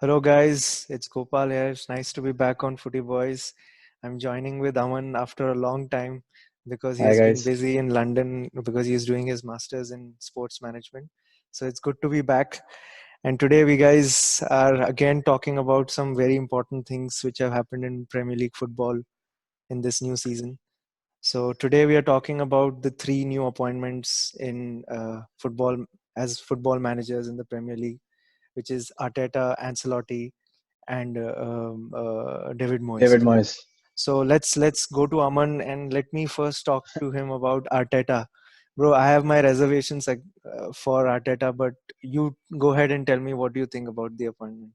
Hello guys, it's Gopal here. It's nice to be back on Footy Boys. I'm joining with Aman after a long time because he Hi has been guys. busy in London because he's doing his masters in sports management. So it's good to be back. And today we guys are again talking about some very important things which have happened in Premier League football in this new season. So today we are talking about the three new appointments in football as football managers in the Premier League, which is Arteta, Ancelotti, and David Moyes. David Moyes. So let's go to Aman and let me first talk to him about Arteta. Bro, I have my reservations for Arteta, but you go ahead and tell me what do you think about the appointment.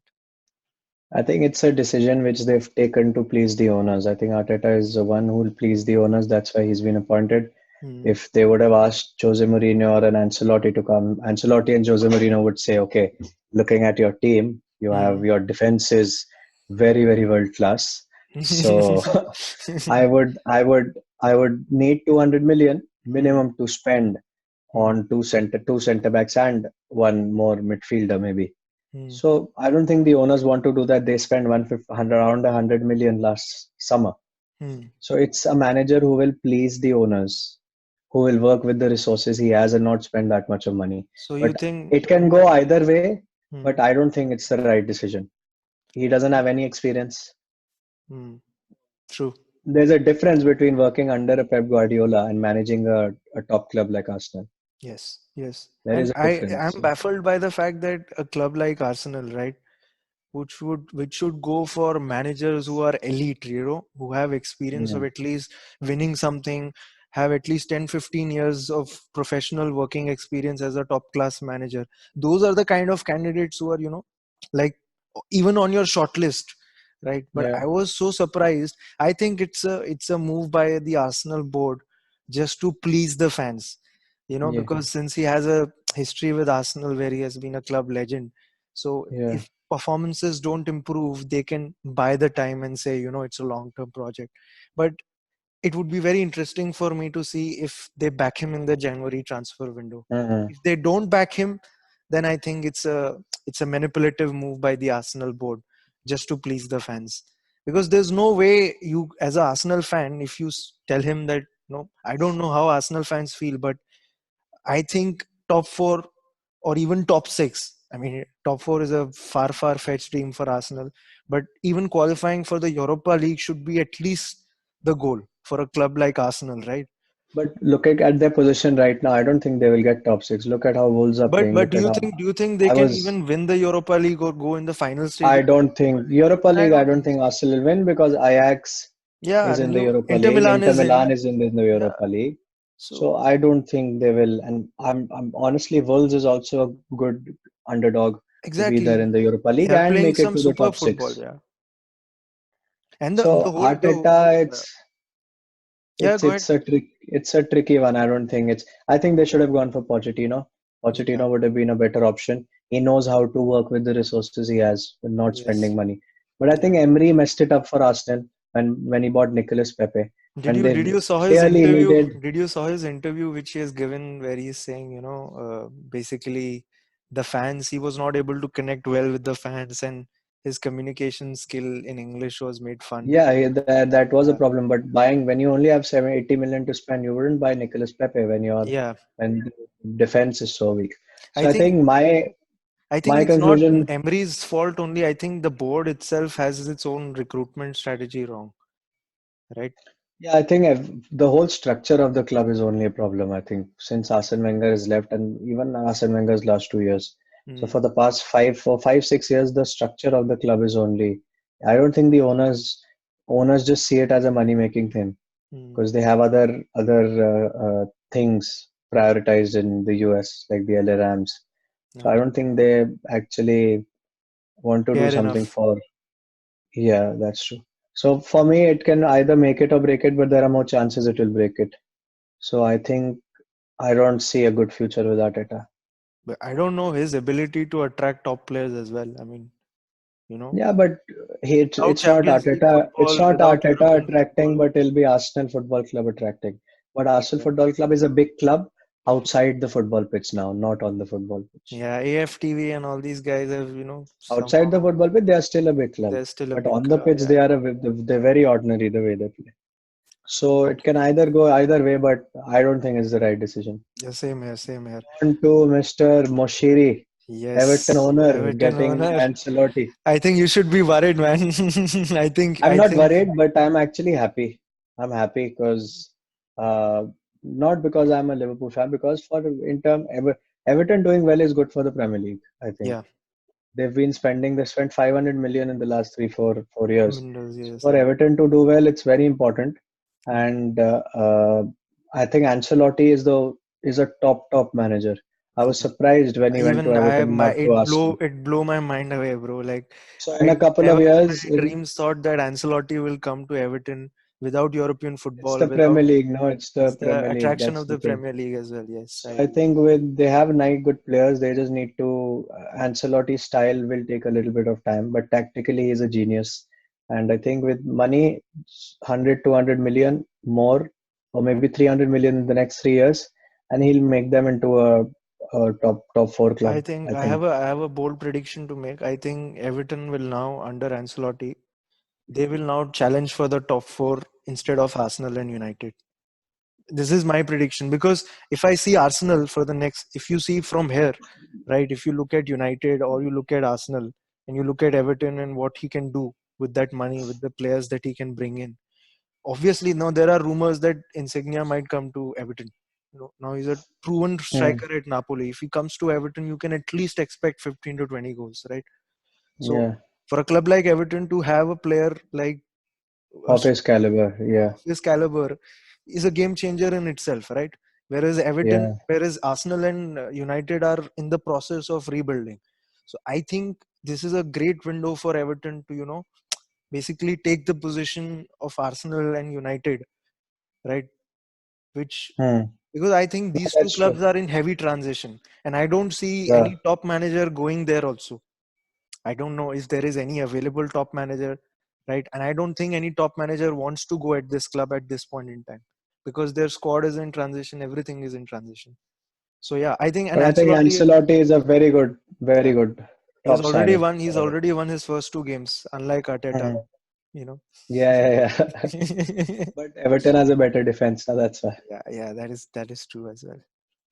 I think it's a decision which they've taken to please the owners. I think Arteta is the one who will please the owners. That's why he's been appointed. Hmm. If they would have asked Jose Mourinho or an Ancelotti to come, Ancelotti and Jose Mourinho would say, okay, looking at your team, you have Hmm. your defense is very, very world class. So I would, I would, I would need 200 million Hmm. minimum to spend Hmm. on two center backs and one more midfielder maybe. Hmm. So I don't think the owners want to do that. They spent 150, around 100 million last summer. Hmm. So it's a manager who will please the owners, who will work with the resources he has and not spend that much of money. So you But think? it can go either way, Hmm. but I don't think it's the right decision. He doesn't have any experience. Hmm. True. There's a difference between working under a Pep Guardiola and managing a top club like Arsenal. Yes. Yes. There And is a I difference. am baffled by the fact that a club like Arsenal, right, which should go for managers who are elite, who have experience Yeah, of at least winning something, have at least 10-15 years of professional working experience as a top class manager. Those are the kind of candidates who are, like even on your short list, right? But yeah, I was so surprised. I think it's a move by the Arsenal board just to please the fans, yeah, because since he has a history with Arsenal where he has been a club legend. So yeah. if performances don't improve, they can buy the time and say, it's a long term project. But it would be very interesting for me to see if they back him in the January transfer window. Uh-huh. If they don't back him, then I think it's a manipulative move by the Arsenal board just to please the fans. Because there's no way you, as a Arsenal fan, if you tell him that, I don't know how Arsenal fans feel, but I think top four or even top six. I mean, top four is a far fetched dream for Arsenal, but even qualifying for the Europa League should be at least the goal for a club like Arsenal, right? But looking at their position right now, I don't think they will get top six. Look at how Wolves are But playing. but Look do at you how think do you think they I can was. even win the Europa League or go in the final I stages? don't think Europa Even I League. I don't don't think think so. Arsenal will win because Ajax Yeah, is in and the you Europa Inter League. Milan Inter is Milan in. is in the Yeah. Europa League. So So I don't think they will. And I'm honestly, Wolves is also a good underdog to be there exactly, in the Europa they League are and playing make it some to the super top football. six. Yeah, and the So whole Arteta, yeah. Yeah, it's go ahead. it's a it's a tricky one. I don't think it's. I think they should have gone for Pochettino. Yeah. Pochettino would have been a better option. He knows how to work with the resources he has with not spending Yes. money. But I Yeah. think Emery messed it up for Arsenal when he bought Nicolas Pepe Did when you they did you saw his clearly interview? needed. Did you saw his interview which he has given where he's saying, basically the fans, he was not able to connect well with the fans and his communication skill in English was made fun. Yeah, that was a Yeah. problem. But buying when you only have 80 million to spend, you wouldn't buy Nicolas Pepe Yeah. when the defense is so weak. I So I think think I think my it's not conclusion. Emery's fault only. I think the board itself has its own recruitment strategy wrong, right? Yeah, I think the whole structure of the club is only a problem. I think since Arsene Wenger has left, and even Arsene Wenger's last 2 years. So Mm, for the past 6 years, the structure of the club is only. I don't think the owners just see it as a money making thing mm, because they have other things prioritized in the US like the LA Rams. So I okay. don't think they actually want to do Fair something enough. for. Yeah, that's true. So for me, it can either make it or break it, but there are more chances it will break it. So I think I don't see a good future with Arteta. But I don't know his ability to attract top players as well. I mean, you know, Yeah, but without it's not Champions League Arteta. It's football, not without Arteta European attracting, football. but it'll be Arsenal Football Club attracting. But Arsenal Exactly. Football Club is a big club, outside the football pitch now, not on the football pitch. Yeah, AFTV and all these guys have, Outside the somehow football pitch, they are still a big club, they're still a but big on the club. pitch, Yeah, they're very ordinary the way they play. So it okay. can either go either way, but I don't think it's the right decision. Yeah, same here, same here. On to Mr. Moshiri, Everton Yes, owner, Everton getting owner. Ancelotti. I think you should be worried, man. I'm I not think, worried, but I'm actually happy. I'm happy because uh, not because I'm a Liverpool fan, because for in term Everton doing well is good for the Premier League. I think yeah, they spent 500 million in the last 4 years. Windows, So yes, for yeah. Everton to do well, it's very important. And I think Ancelotti is a top manager. I was Yeah. surprised when he went to Even I Everton, my not to Arsenal. it blow my mind away, bro. Like So in I a couple of never in years, my dreams thought that Ancelotti will come to Everton without European it's football, the without Premier League. No, it's the it's the Premier League. attraction That's of the the thing. Premier League as well. Yes, So I I agree. think they have nine good players. They just need to Ancelotti's style will take a little bit of time, but tactically he's a genius. And I think with money, 100, 200 million more, or maybe 300 million in the next 3 years, and he'll make them into a top four I club. think I think. I have a bold prediction to make. I think Everton will now under Ancelotti, they will now challenge for the top four instead of Arsenal and United. This is my prediction because if I see Arsenal for the next, if you see from here, right, if you look at United or you look at Arsenal and you look at Everton and what he can do with that money, with the players that he can bring in. Obviously, now there are rumors that Insignia might come to Everton. Now he's a proven Hmm. striker at Napoli. If he comes to Everton, you can at least expect 15 to 20 goals, right? So Yeah, for a club like Everton to have a player like a of his caliber. Yeah, of his caliber is a game changer in itself, right? yeah. Whereas Arsenal and United are in the process of rebuilding. So I think this is a great window for Everton to, basically take the position of Arsenal and United, right? Which Hmm. because I think No, these two that's true. clubs are in heavy transition, and I don't see Yeah. any top manager going there also. I don't know if there is any available top manager, right? And I don't think any top manager wants to go at this club at this point in time because their squad is in transition, everything is in transition. So yeah, I think and But I think Ancelotti, Ancelotti is a very yeah, good top signing. he's already won his first two games, unlike Arteta, Mhm. you know. Yeah. But Everton has a better defense, so that's why. Yeah, yeah, that is true as well.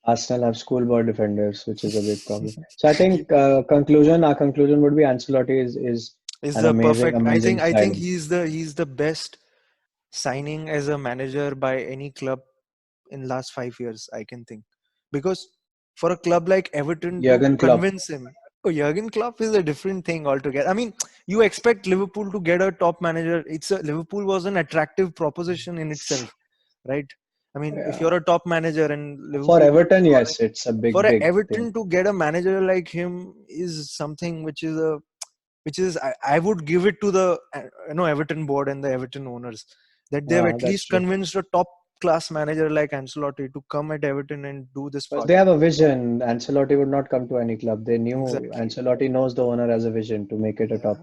Arsenal have schoolboy defenders, which is a big problem. So I Yeah. think our conclusion would be Ancelotti is Is an the amazing, perfect. amazing I think signing. he's the best signing as a manager by any club in last 5 years, I can think. Because for a club like Everton to Jurgen Klopp. convince him, oh, Jurgen Klopp is a different thing altogether. I mean, you expect Liverpool to get a top manager. Liverpool was an attractive proposition in itself, right? I mean, if Yeah. you're a top manager and For Liverpool will be Everton, calling yes, it's a for a big thing. Everton to get a manager like him is something which is I would give it to the Everton board and the Everton owners that they have at That's least true. convinced a top class manager like Ancelotti to come at Everton and do this Because they project. have a vision. Ancelotti would not come to any club. They knew Exactly. Ancelotti knows the owner has a vision to make it Yeah. a top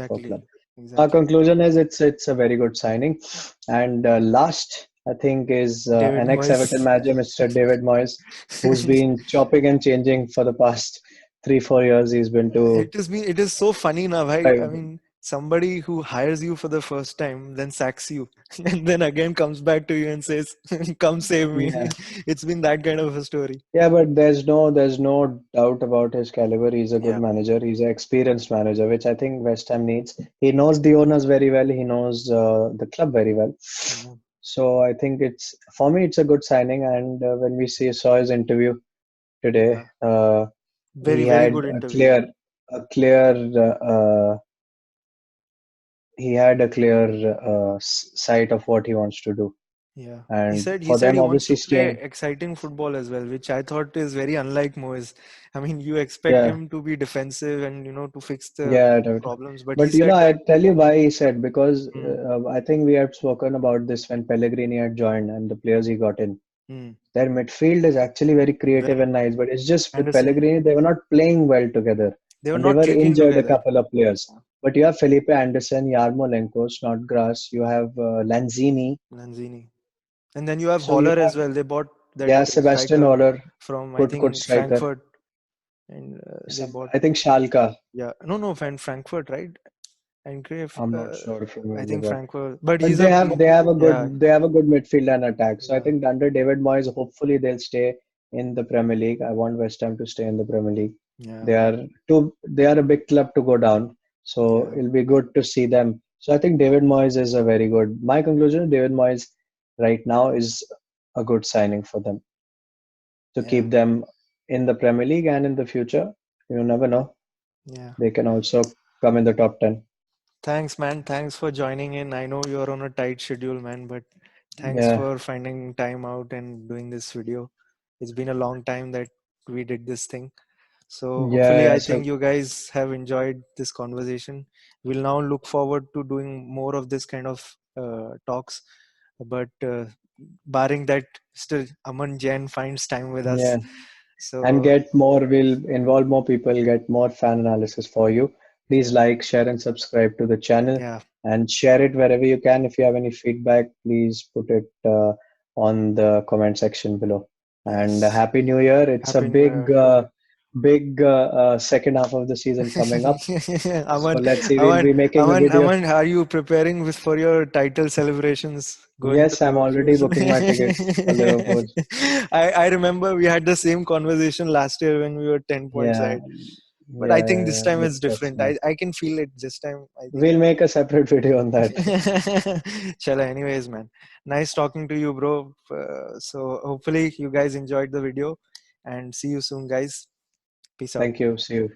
four Exactly. club. Our Exactly. conclusion is it's a very good signing. And last, I think, is David an ex-Everton Moyes. manager, Mr. David Moyes, who's been chopping and changing for the past 3 4 years. He's been to It is so funny now, right? I five. mean, somebody who hires you for the first time, then sacks you, and then again comes back to you and says, "Come save me." Yeah, It's been that kind of a story. yeah, but there's no doubt about his caliber. He's a good Yeah. manager. He's an experienced manager, which I think West Ham needs. He knows the owners very well. He knows the club very well. Yeah. So I think it's for me, it's a good signing. And when we saw his interview today, Yeah. Very, he very had good interview. a clear, he had a clear sight of what he wants to do. Yeah. And He for said them, he wants to obviously, play staying, exciting football as well, which I thought is very unlike Moyes. I mean, you expect yeah. him to be defensive and to fix the Yeah, right. problems, but he But said I that tell you why he said because hmm, I think we had spoken about this when Pellegrini had joined and the players he got in. hmm, Their midfield is actually very creative very and nice, but it's just with Anderson, Pellegrini they were not playing well together, they were and they not were clicking injured a together. couple of players. But you have Felipe Anderson, Yarmolenko, Snodgrass, you have Lanzini, Lanzini. And then you have so you Holler have as well. They bought that Yeah, Sebastian striker Aller, from I good think striker. Frankfurt, and they bought. I think Schalke. Yeah, no, Frankfurt, right? And Grave, I'm not sure if you I remember think that. Frankfurt, but But he's a yeah, they have a good midfield and attack. So I yeah, think under David Moyes, hopefully they'll stay in the Premier League. I want West Ham to stay in the Premier League. yeah, They are a big club to go down. So yeah, it'll be good to see them. So I think David Moyes is a very good. My conclusion, David Moyes right now is a good signing for them to yeah, keep them in the Premier League, and in the future, you never know. yeah. They can also come in the top 10. Thanks, man. Thanks for joining in. I know you're on a tight schedule, man, but thanks Yeah, for finding time out and doing this video. It's been a long time that we did this thing. So yeah, hopefully, yeah. I So think you guys have enjoyed this conversation. We'll now look forward to doing more of this kind of talks. But barring that, still Aman Jain finds time with us. yeah, and So get more. We'll involve more people, get more fan analysis for you. Please yeah, like, share, and subscribe to the channel, yeah, and share it wherever you can. If you have any feedback, please put it on the comment section below. And yes. Happy New Year! It's a Happy New Year. big second half of the season coming up. So Aman, let's see. We'll Aman, be making a video. Are you preparing for your title celebrations going to Yes, I'm already Liverpool? booking my tickets for Liverpool. I remember we had the same conversation last year when we were 10 points Yeah, ahead. But I yeah, think yeah, this yeah. time it's That's different. right. I can feel it this time. I think. We'll make a separate video on that. Chala, anyways, man. Nice talking to you, bro. So hopefully you guys enjoyed the video and see you soon, guys. Peace out. Thank you. See you.